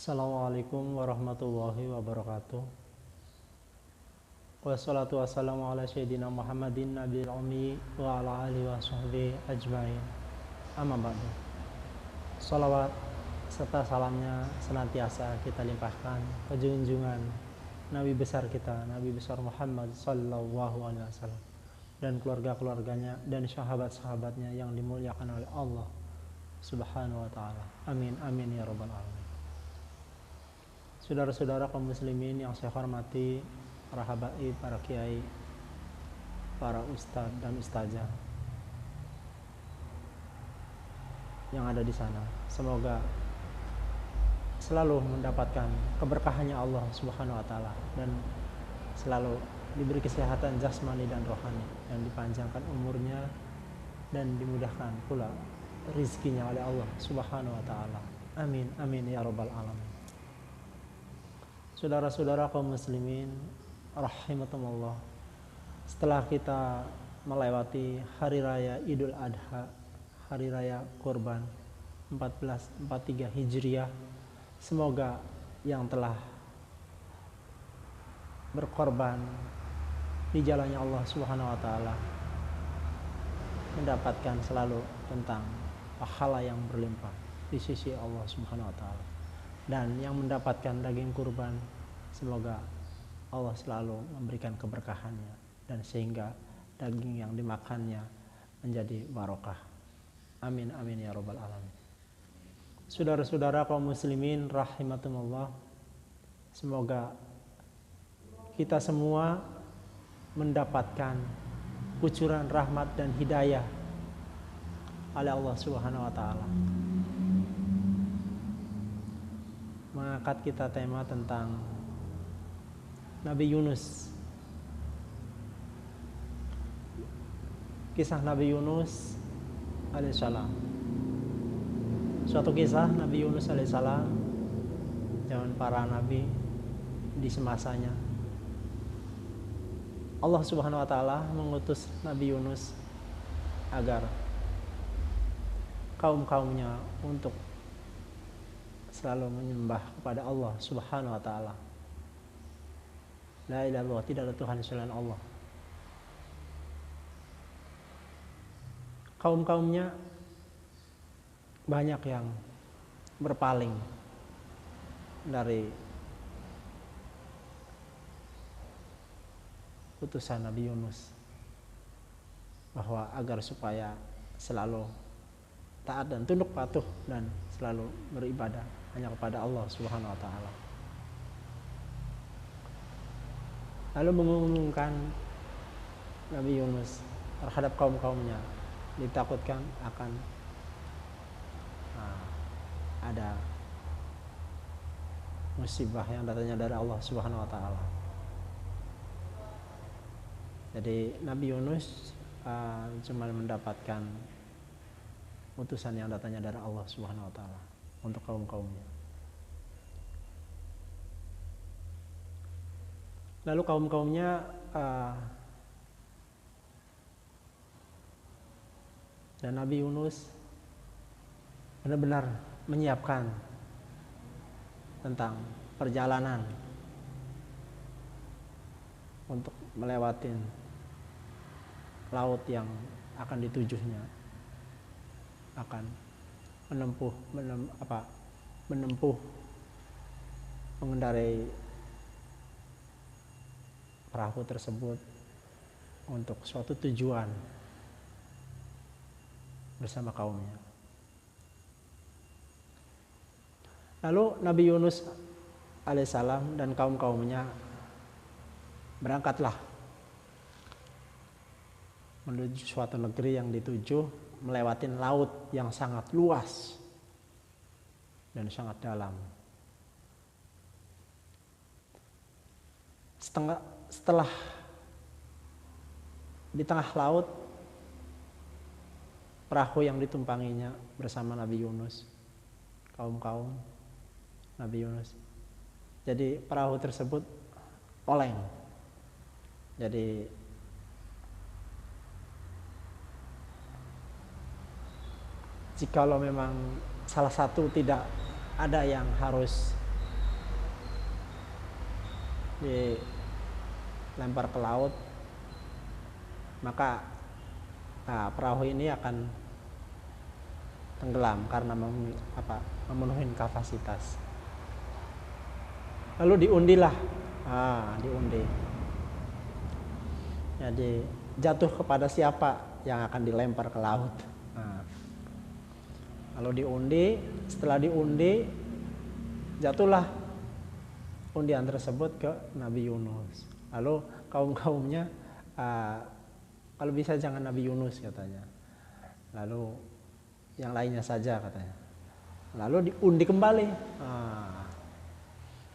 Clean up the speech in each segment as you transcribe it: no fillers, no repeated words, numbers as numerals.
Assalamualaikum warahmatullahi wabarakatuh. Wassalatu wassalamu ala sayyidina Muhammadin nabiyil ummi wa ala alihi wa sahbihi ajmain. Amma ba'du. Salawat serta salamnya senantiasa kita limpahkan ke junjungan Nabi besar kita, Nabi besar Muhammad sallallahu alaihi wasallam, dan keluarga-keluarganya dan sahabat-sahabatnya yang dimuliakan oleh Allah Subhanahu wa taala. Amin amin ya rabbal alamin. Saudara-saudara kaum muslimin yang saya hormati, para habaib, para kiai, para ustadz dan ustazah yang ada di sana, semoga selalu mendapatkan keberkahannya Allah Subhanahu wa taala dan selalu diberi kesehatan jasmani dan rohani, dan dipanjangkan umurnya dan dimudahkan pula rizkinya oleh Allah Subhanahu wa taala. Amin amin ya rabbal alamin. Saudara-saudara kaum muslimin rahimakumullah, setelah kita melewati hari raya Idul Adha, hari raya Kurban 1443 Hijriah, semoga yang telah berkorban di jalannya Allah Subhanahu wa taala mendapatkan selalu tentang pahala yang berlimpah di sisi Allah Subhanahu wa taala. Dan yang mendapatkan daging kurban, semoga Allah selalu memberikan keberkahannya dan sehingga daging yang dimakannya menjadi barokah. Amin amin ya rabbal alamin. Saudara-saudara kaum muslimin rahimakumullah, semoga kita semua mendapatkan kucuran rahmat dan hidayah oleh Allah Subhanahu wa taala. Mengangkat kita tema tentang Nabi Yunus. Kisah Nabi Yunus alaihissalam. Suatu kisah Nabi Yunus alaihissalam zaman para nabi di semasanya. Allah Subhanahu wa taala mengutus Nabi Yunus agar kaum-kaumnya untuk selalu menyembah kepada Allah Subhanahu wa taala. La ilaha illallah, tidak ada Tuhan selain Allah. Kaum-kaumnya banyak yang berpaling dari utusan Nabi Yunus, bahwa agar supaya selalu taat dan tunduk patuh dan selalu beribadah hanya kepada Allah Subhanahu wa taala. Lalu mengumumkan Nabi Yunus terhadap kaum-kaumnya, ditakutkan akan ada musibah yang datangnya dari Allah Subhanahu wa taala. Jadi Nabi Yunus cuma mendapatkan utusan yang datangnya dari Allah Subhanahu wa taala untuk kaum-kaumnya. Lalu kaum-kaumnya dan Nabi Yunus benar-benar menyiapkan tentang perjalanan untuk melewati laut yang akan ditujunya, akan menempuh mengendarai perahu tersebut untuk suatu tujuan bersama kaumnya. Lalu Nabi Yunus alaihissalam dan kaum-kaumnya berangkatlah menuju suatu negeri yang dituju, melewati laut yang sangat luas dan sangat dalam. Setelah di tengah laut, perahu yang ditumpanginya bersama Nabi Yunus, kaum-kaum Nabi Yunus. Jadi perahu tersebut oleng. Jadi jikalau memang salah satu tidak ada yang harus dilempar ke laut, maka perahu ini akan tenggelam karena memenuhi kapasitas. Lalu diundilah, diundi. Jadi jatuh kepada siapa yang akan dilempar ke laut. Lalu diundi, setelah diundi jatuhlah undian tersebut ke Nabi Yunus. Lalu kaum-kaumnya kalau bisa jangan Nabi Yunus katanya. Lalu yang lainnya saja katanya. Lalu diundi kembali.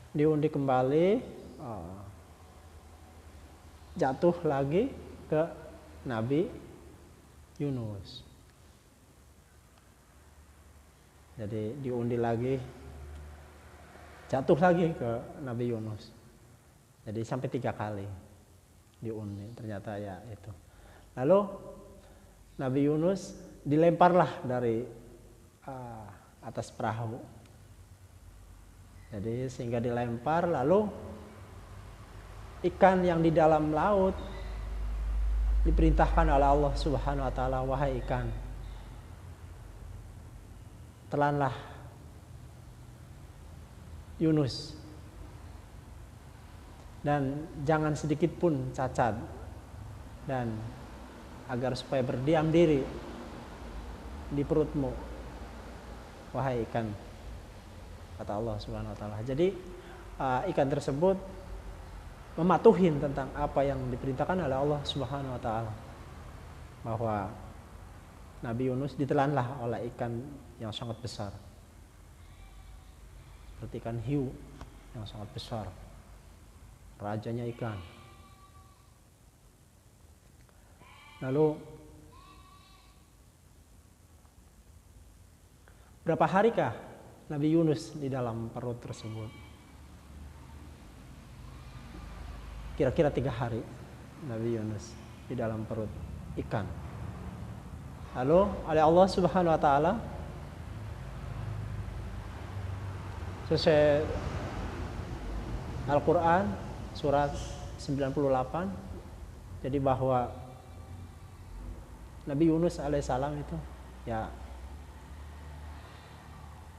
Diundi kembali, jatuh lagi ke Nabi Yunus. Jadi diundi lagi, jatuh lagi ke Nabi Yunus. Jadi sampai 3 kali diundi, ternyata ya itu. Lalu Nabi Yunus dilemparlah dari atas perahu. Jadi sehingga dilempar, lalu ikan yang di dalam laut diperintahkan oleh Allah Subhanahu wa taala, wahai ikan, telanlah Yunus dan jangan sedikit pun cacat, dan agar supaya berdiam diri di perutmu, wahai ikan, kata Allah Subhanahu wa taala. Jadi ikan tersebut mematuhin tentang apa yang diperintahkan oleh Allah Subhanahu wa taala, bahwa Nabi Yunus ditelanlah oleh ikan yang sangat besar, seperti ikan hiu yang sangat besar, rajanya ikan. Lalu berapa harikah Nabi Yunus di dalam perut tersebut? Kira-kira 3 hari Nabi Yunus di dalam perut ikan. Lalu oleh Allah Subhanahu wa taala sesuai Al-Quran surat 98, jadi bahwa Nabi Yunus alaihissalam itu ya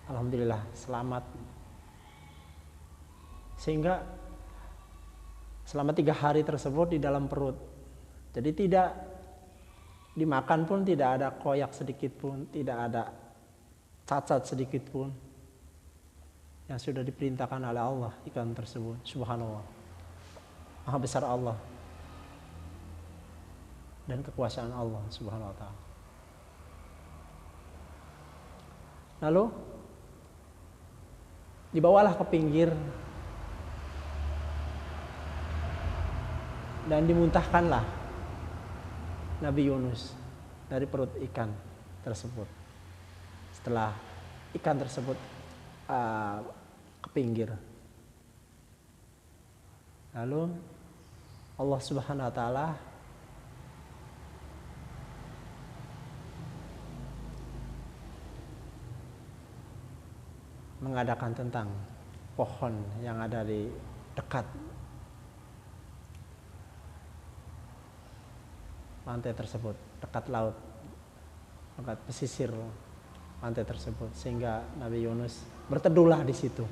alhamdulillah selamat, sehingga selama 3 hari tersebut di dalam perut, jadi tidak dimakan pun tidak ada koyak sedikit pun, tidak ada cacat sedikit pun, yang sudah diperintahkan oleh Allah ikan tersebut. Subhanallah, maha besar Allah dan kekuasaan Allah Subhanahu wa taala. Lalu dibawalah ke pinggir dan dimuntahkanlah Nabi Yunus dari perut ikan tersebut. Setelah ikan tersebut ke pinggir, lalu Allah Subhanahu wa taala mengadakan tentang pohon yang ada di dekat pantai tersebut, dekat laut, dekat pesisir pantai tersebut, sehingga Nabi Yunus berteduhlah di situ.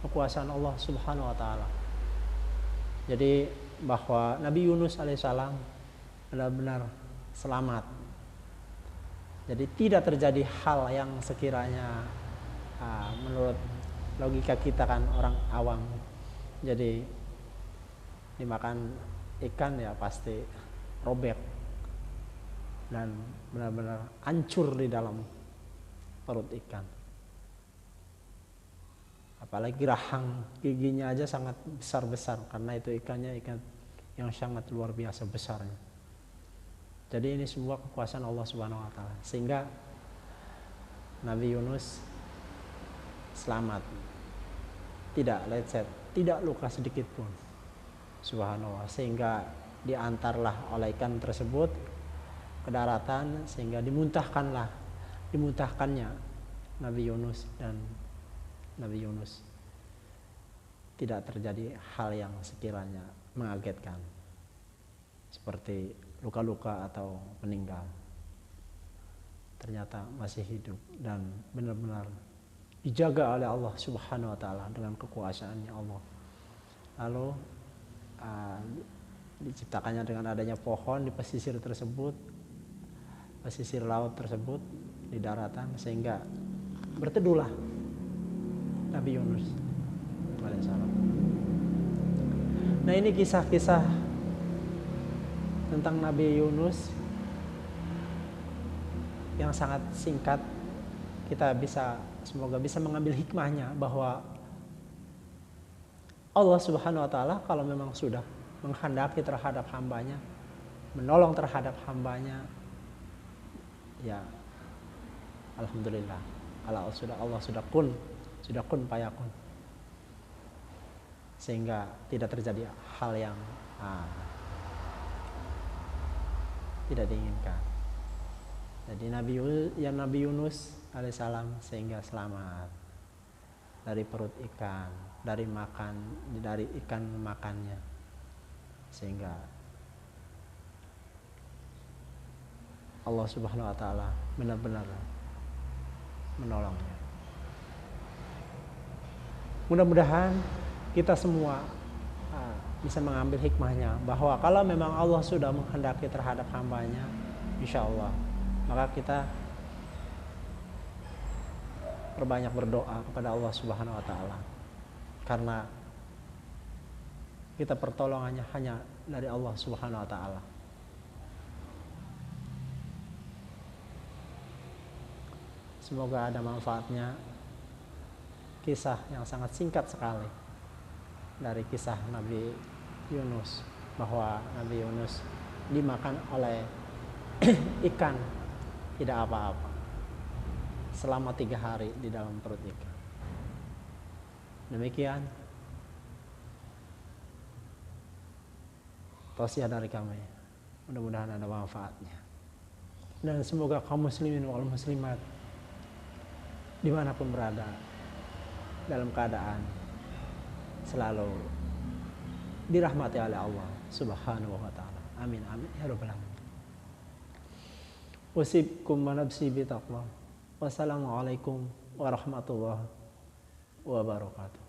Kekuasaan Allah Subhanahu wa taala. Jadi bahwa Nabi Yunus alaihissalam benar-benar selamat. Jadi tidak terjadi hal yang sekiranya menurut logika kita kan orang awam, jadi dimakan ikan ya pasti robek dan benar-benar hancur di dalam perut ikan. Apalagi rahang giginya aja sangat besar-besar, karena itu ikannya ikan yang sangat luar biasa besarnya. Jadi ini semua kekuasaan Allah Subhanahu wa taala, sehingga Nabi Yunus selamat, tidak lecet, tidak luka sedikit pun. Subhanallah, sehingga diantarlah oleh ikan tersebut ke daratan, sehingga dimuntahkannya Nabi Yunus dan Nabi Yunus tidak terjadi hal yang sekiranya mengagetkan seperti luka-luka atau meninggal, ternyata masih hidup dan benar-benar dijaga oleh Allah Subhanahu wa taala dengan kekuasaannya Allah. Lalu diciptakannya dengan adanya pohon di pesisir tersebut, pesisir laut tersebut di daratan, sehingga berteduhlah Nabi Yunus alaihissalam. Nah, ini kisah-kisah tentang Nabi Yunus yang sangat singkat. Kita semoga bisa mengambil hikmahnya bahwa Allah Subhanahu wa taala kalau memang sudah menghendaki terhadap hambanya, menolong terhadap hambanya, ya alhamdulillah, Allah sudah kun fayakun, sehingga tidak terjadi hal yang tidak diinginkan. Jadi Nabi Yunus alaihissalam sehingga selamat dari perut ikan, dari ikan makannya, sehingga Allah Subhanahu wa taala benar-benar menolongnya. Mudah-mudahan kita semua bisa mengambil hikmahnya bahwa kalau memang Allah sudah menghendaki terhadap hambanya, insya Allah, maka kita perbanyak berdoa kepada Allah Subhanahu wa taala, karena kita pertolongannya hanya dari Allah Subhanahu wa taala. Semoga ada manfaatnya kisah yang sangat singkat sekali dari kisah Nabi Yunus, bahwa Nabi Yunus dimakan oleh ikan tidak apa-apa selama 3 hari di dalam perut ikan. Demikian tausiah dari kami, mudah-mudahan ada manfaatnya, dan semoga kaum muslimin wal muslimat dimanapun berada dalam keadaan selalu dirahmati oleh Allah Subhanahu wa taala. Amin amin ya rabbal alamin. Wasibkum wa nafsi bi taqwa. Wassalamualaikum warahmatullahi wabarakatuh.